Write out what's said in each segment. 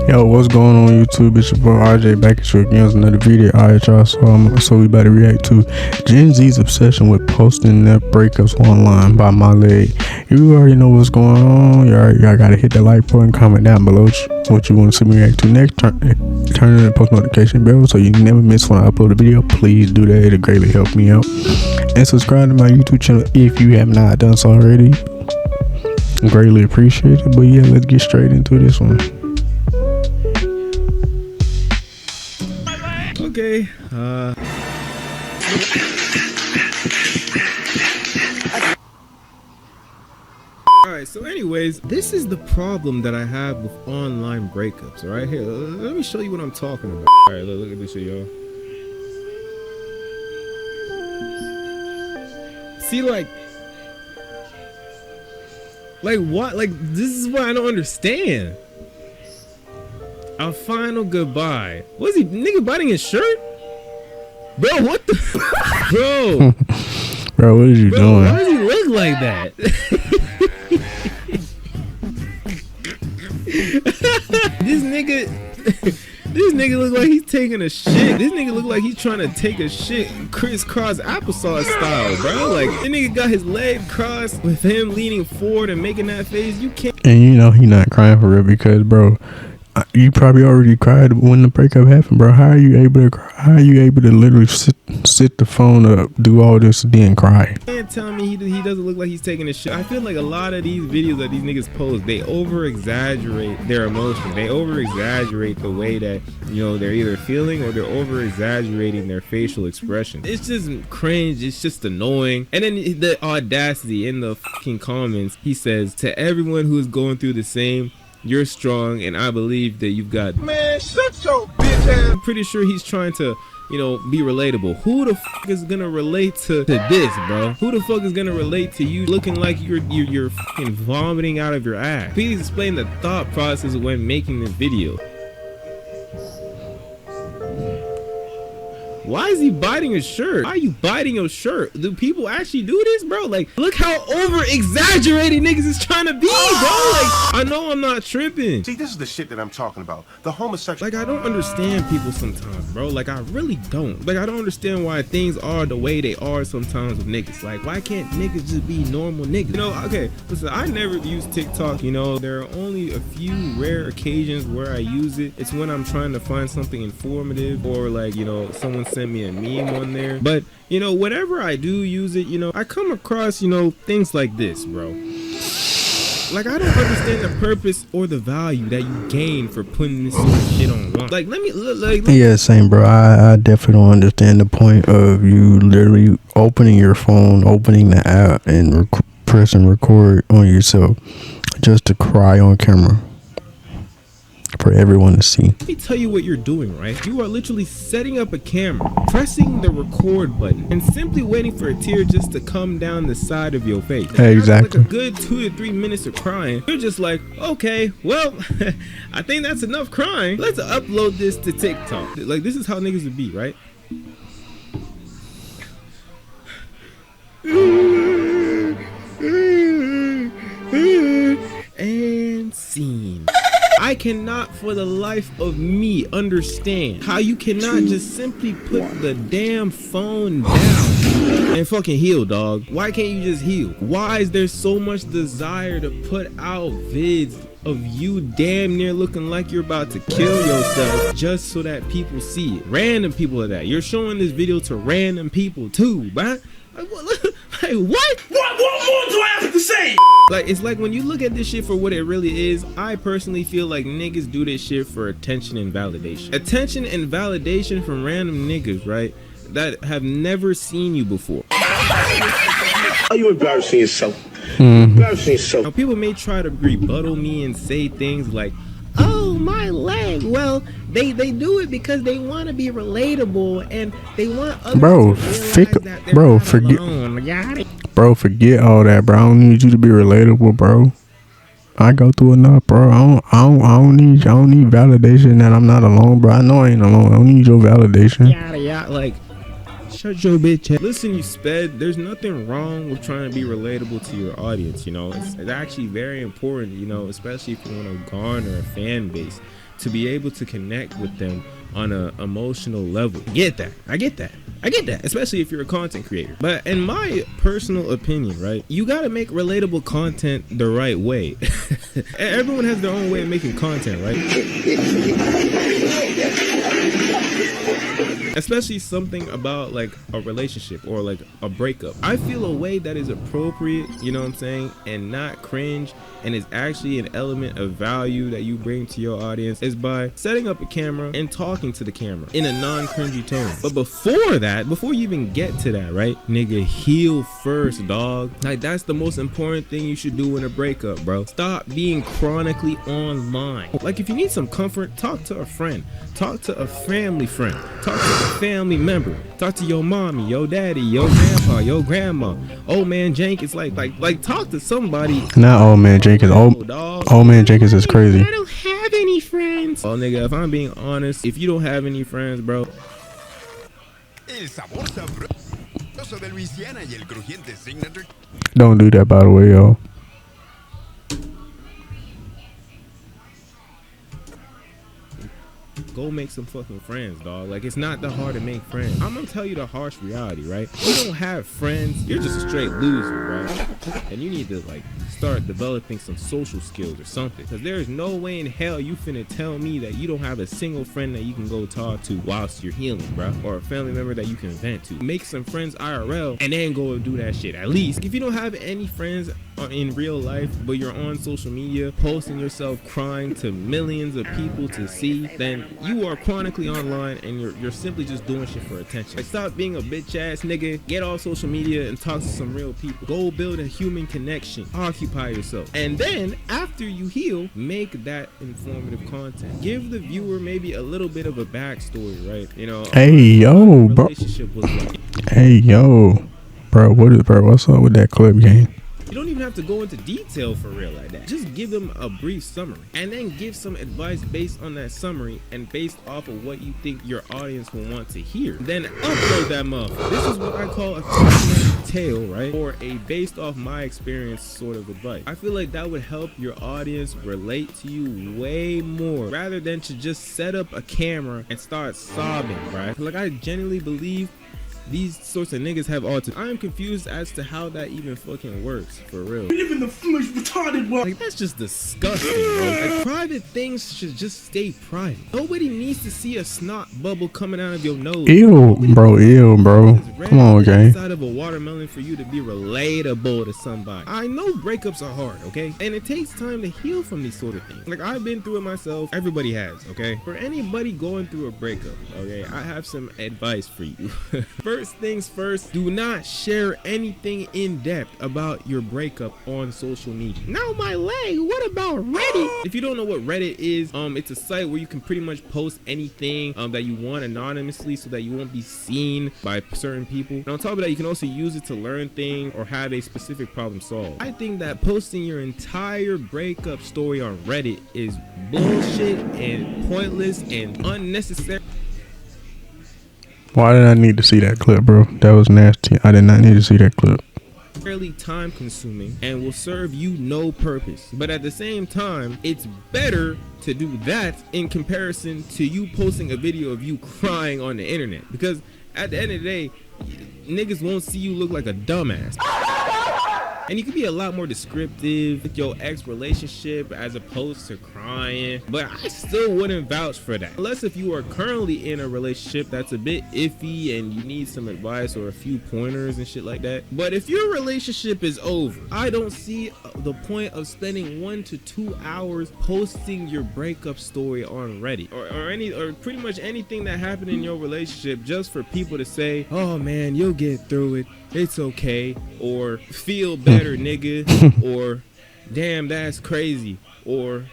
Yo, what's going on YouTube? It's your boy RJ back at you again with another video. Alright y'all, so we about to react to Gen Z's obsession with posting their breakups online by my leg. You already know what's going on. Y'all gotta hit that like button, comment down below what you want to see me react to next. Turn on the post notification bell so you never miss when I upload a video. Please do that, it'll greatly help me out. And subscribe to my YouTube channel if you have not done so already. Greatly appreciated. But yeah, let's get straight into this one. Okay, alright, so anyways, this is the problem that I have with online breakups. Alright, here, let me show you what I'm talking about. Alright, look at this shit, y'all. See, like what? Like, this is what I don't understand. A final goodbye. What is he, nigga, biting his shirt? Bro, what the bro? Bro, what are you doing? Why does he look like that? This nigga look like he's taking a shit. This nigga look like he's trying to take a shit crisscross applesauce style, bro. Like, this nigga got his leg crossed with him leaning forward and making that face. You can't. And you know he not crying for real because, bro, you probably already cried when the breakup happened, bro. How are you able to cry? How are you able to literally sit the phone up, do all this, and then cry? You can't tell me he doesn't look like he's taking a shit. I feel like a lot of these videos that these niggas post, they over exaggerate their emotions. They over exaggerate the way that, you know, they're either feeling or they're over exaggerating their facial expression. It's just cringe. It's just annoying. And then the audacity in the fucking comments, he says, to everyone who is going through the same, you're strong, and I believe that you've got. Man, shut your bitch ass. I'm pretty sure he's trying to, you know, be relatable. Who the fuck is gonna relate to this, bro? Who the fuck is gonna relate to you looking like you're fucking vomiting out of your ass? Please explain the thought process when making this video. Why is he biting his shirt? Why are you biting your shirt? Do people actually do this, bro? Like, look how over exaggerated niggas is trying to be, bro. Like, I know I'm not tripping. See, this is the shit that I'm talking about. The homosexual. Like, I don't understand people sometimes, bro. Like, I really don't. Like, I don't understand why things are the way they are sometimes with niggas. Like, why can't niggas just be normal niggas? You know, okay, listen, I never use TikTok, you know. There are only a few rare occasions where I use it. It's when I'm trying to find something informative or, like, you know, someone send me a meme on there. But, you know, whenever I do use it, you know, I come across, you know, things like this, bro. Like, I don't understand the purpose or the value that you gain for putting this sort of shit online. Like, let me yeah, same, bro. I definitely don't understand the point of you literally opening your phone, opening the app, and pressing record on yourself just to cry on camera for everyone to see. Let me tell you what you're doing, right? You are literally setting up a camera, pressing the record button, and simply waiting for a tear just to come down the side of your face. Hey, exactly. Like a good 2 to 3 minutes of crying. You're just like, okay, well, I think that's enough crying. Let's upload this to TikTok. Like, this is how niggas would be, right? And scene. I cannot for the life of me understand how you cannot just simply put the damn phone down and fucking heal, dog. Why can't you just heal? Why is there so much desire to put out vids of you damn near looking like you're about to kill yourself just so that people see it? Random people are that. You're showing this video to random people too, but like, what? What more do I have to say? Like, it's like when you look at this shit for what it really is, I personally feel like niggas do this shit for attention and validation. Attention and validation from random niggas, right? That have never seen you before. Are you embarrassing yourself? Embarrassing yourself. Now, people may try to rebuttal me and say things like, oh, my leg. Well, they do it because they want to be relatable and they want others to realize that they're not alone. Bro, forget all that, bro. I don't need you to be relatable, bro. I go through enough, bro. I don't need validation that I'm not alone, bro. I know I ain't alone. I don't need your validation. Yeah, like, shut your bitch head. Listen, you sped, there's nothing wrong with trying to be relatable to your audience, you know. It's actually very important, you know, especially if you want to garner a fan base. to be able to connect with them on an emotional level. I get that, especially if you're a content creator. But in my personal opinion, right, you gotta make relatable content the right way. Everyone has their own way of making content, right? Especially something about like a relationship or like a breakup. I feel a way that is appropriate, you know what I'm saying, and not cringe, and is actually an element of value that you bring to your audience, is by setting up a camera and talking to the camera in a non-cringy tone. But before that, before you even get to that, right, nigga, heal first, dog. Like, that's the most important thing you should do in a breakup, bro. Stop being chronically online. Like, if you need some comfort, talk to a friend, talk to a family friend, talk to a family member, talk to your mommy, your daddy, your grandpa, your grandma, old man Jenkins. Like talk to somebody. Not old man Jenkins. Old man Jenkins is crazy. I don't have any friends. Oh, nigga, if I'm being honest, if you don't have any friends, bro, don't do that, by the way, yo. go make some fucking friends, dog. Like, it's not that hard to make friends. I'm gonna tell you the harsh reality, right? You don't have friends, you're just a straight loser, right? And you need to, like, start developing some social skills or something. Because there's no way in hell you finna tell me that you don't have a single friend that you can go talk to whilst you're healing, bro. Or a family member that you can vent to. Make some friends IRL and then go and do that shit. At least, if you don't have any friends in real life, but you're on social media posting yourself crying to millions of people to see, then you are chronically online and you're simply just doing shit for attention. Like, stop being a bitch ass nigga, get off social media and talk to some real people. Go build a human connection, occupy yourself, and then after you heal, make that informative content. Give the viewer maybe a little bit of a backstory, right? You know, hey yo, bro. Relationship was like. Hey yo, bro. What's up with that clip game? You don't even have to go into detail for real like that. Just give them a brief summary and then give some advice based on that summary and based off of what you think your audience will want to hear. Then upload that motherfucker. This is what I call a cautionary tale, right? Or a based off my experience sort of advice. I feel like that would help your audience relate to you way more rather than to just set up a camera and start sobbing, right? Like, I genuinely believe these sorts of niggas have autism. I am confused as to how that even fucking works, for real. We live in the most retarded world. Like, that's just disgusting, bro. Like, private things should just stay private. Nobody needs to see a snot bubble coming out of your nose. Ew, bro. Come on, gang. Inside of a watermelon for you to be relatable to somebody. I know breakups are hard, okay? And it takes time to heal from these sort of things. Like, I've been through it myself. Everybody has, okay? For anybody going through a breakup, okay, I have some advice for you. First things first, do not share anything in depth about your breakup on social media. Now my leg, what about Reddit? If you don't know what Reddit is, it's a site where you can pretty much post anything that you want anonymously so that you won't be seen by certain people. And on top of that, you can also use it to learn things or have a specific problem solved. I think that posting your entire breakup story on Reddit is bullshit and pointless and unnecessary. Why did I need to see that clip, bro? That was nasty. I did not need to see that clip. Fairly time consuming and will serve you no purpose. But at the same time, it's better to do that in comparison to you posting a video of you crying on the internet. Because at the end of the day, niggas won't see you look like a dumbass. And you can be a lot more descriptive with your ex relationship as opposed to crying. But I still wouldn't vouch for that. Unless if you are currently in a relationship that's a bit iffy and you need some advice or a few pointers and shit like that. But if your relationship is over, I don't see the point of spending 1 to 2 hours posting your breakup story on Reddit or pretty much anything that happened in your relationship just for people to say, oh man, you'll get through it, it's okay, or feel better nigga, or damn, that's crazy, or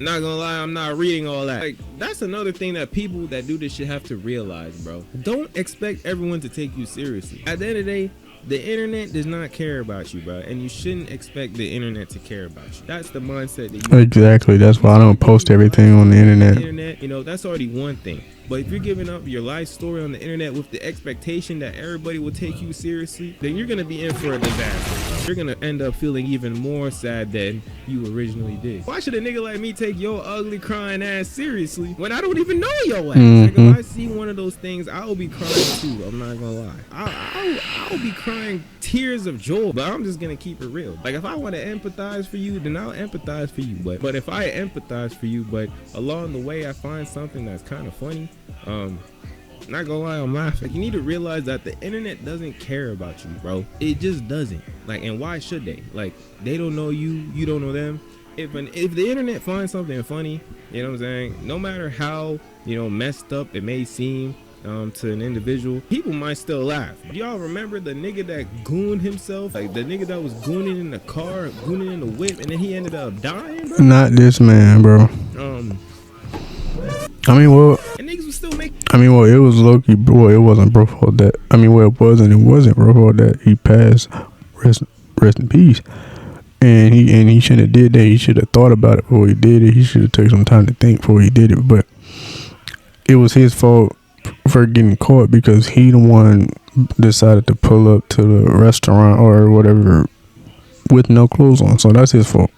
not gonna lie, I'm not reading all that. Like, that's another thing that people that do this shit have to realize, bro. Don't expect everyone to take you seriously. At the end of the day, the internet does not care about you, bro, and you shouldn't expect the internet to care about you. That's the mindset that you exactly. That's why I don't post everything on the internet. You know, that's already one thing. But if you're giving up your life story on the internet with the expectation that everybody will take you seriously, then you're gonna be in for a disaster. You're gonna end up feeling even more sad than you originally did. Why should a nigga like me take your ugly crying ass seriously when I don't even know your ass? Like, if I see one of those things, I'll be crying too. I'm not gonna lie. I'll be crying tears of joy, but I'm just gonna keep it real. Like, if I want to empathize for you, then I'll empathize for you. But if I empathize for you, but along the way I find something that's kind of funny, not gonna lie, I'm laughing. Like, you need to realize that the internet doesn't care about you, bro. It just doesn't. Like, and why should they? Like, they don't know you, you don't know them. If the internet finds something funny, you know what I'm saying, no matter how, you know, messed up it may seem to an individual, people might still laugh. Y'all remember the nigga that gooned himself? Like, the nigga that was gooning in the car, gooning in the whip, and then he ended up dying, bro? Not this man, bro. I mean, well, and niggas was still making. I mean, well, it was low-key. Well, it wasn't bro fault that. I mean, well, it wasn't bro fault that he passed. Rest in peace. And he shouldn't have did that. He should have thought about it before he did it. He should have taken some time to think before he did it. But it was his fault for getting caught because he the one decided to pull up to the restaurant or whatever with no clothes on. So that's his fault.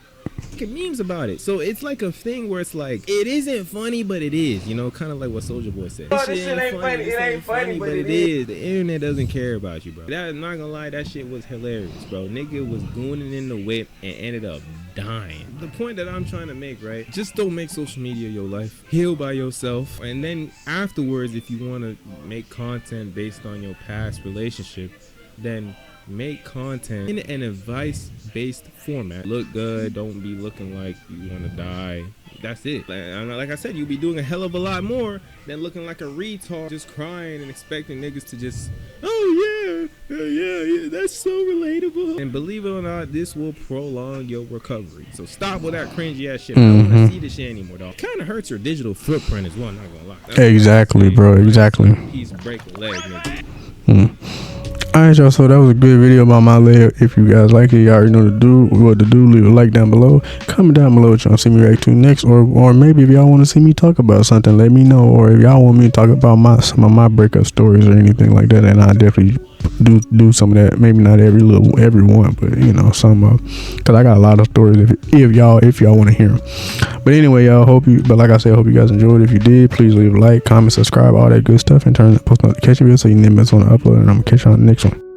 Memes about it, so it's like a thing where it's like it isn't funny, but it is, you know, kind of like what Soulja Boy said. Oh, this shit ain't funny. It ain't funny, but it is. The internet doesn't care about you, bro. That, not gonna lie, that shit was hilarious, bro. Nigga was gooning in the whip and ended up dying. The point that I'm trying to make, right? Just don't make social media your life. Heal by yourself, and then afterwards, if you want to make content based on your past relationship, then make content in an advice-based format. Look good, don't be looking like you want to die. That's it. Like I said, you'll be doing a hell of a lot more than looking like a retard, just crying and expecting niggas to just, oh yeah, that's so relatable. And believe it or not, this will prolong your recovery. So stop with that cringy ass shit. I don't want to see this shit anymore, dog. Kind of hurts your digital footprint as well, not gonna lie. That's Exactly, bro. Exactly. He's breaking leg, nigga. Alright, y'all, so that was a good video about my leg. If you guys like it, you already know what to do. Leave a like down below. Comment down below what y'all see me react to next, or maybe if y'all want to see me talk about something, let me know. Or if y'all want me to talk about some of my breakup stories or anything like that, and I'll definitely do some of that. Maybe not every one, but you know, some of, because I got a lot of stories if y'all want to hear them. But anyway, y'all, like I said, I hope you guys enjoyed. If you did, please leave a like, comment, subscribe, all that good stuff, and turn the post notification bell so you never miss on the upload. And I'm gonna catch you on the next one.